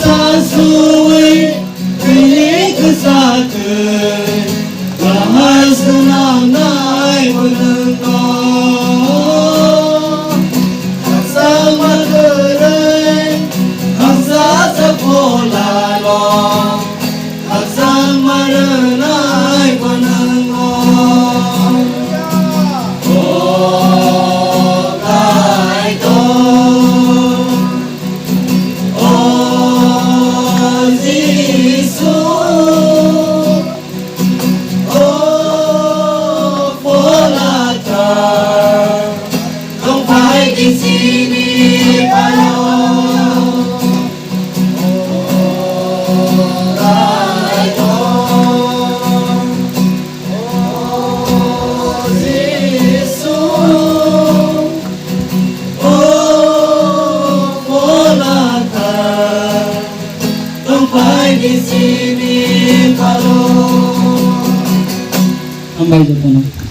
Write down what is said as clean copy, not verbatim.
sa suwi Pili ke sakit Bahas tenang naik menengok Sama keren Aksa sekolah long Sama renai menengok Oh kai tong Oh Giêsu Oh Folata Không phải đi xin đi bao di sini kalau Ambay dito na.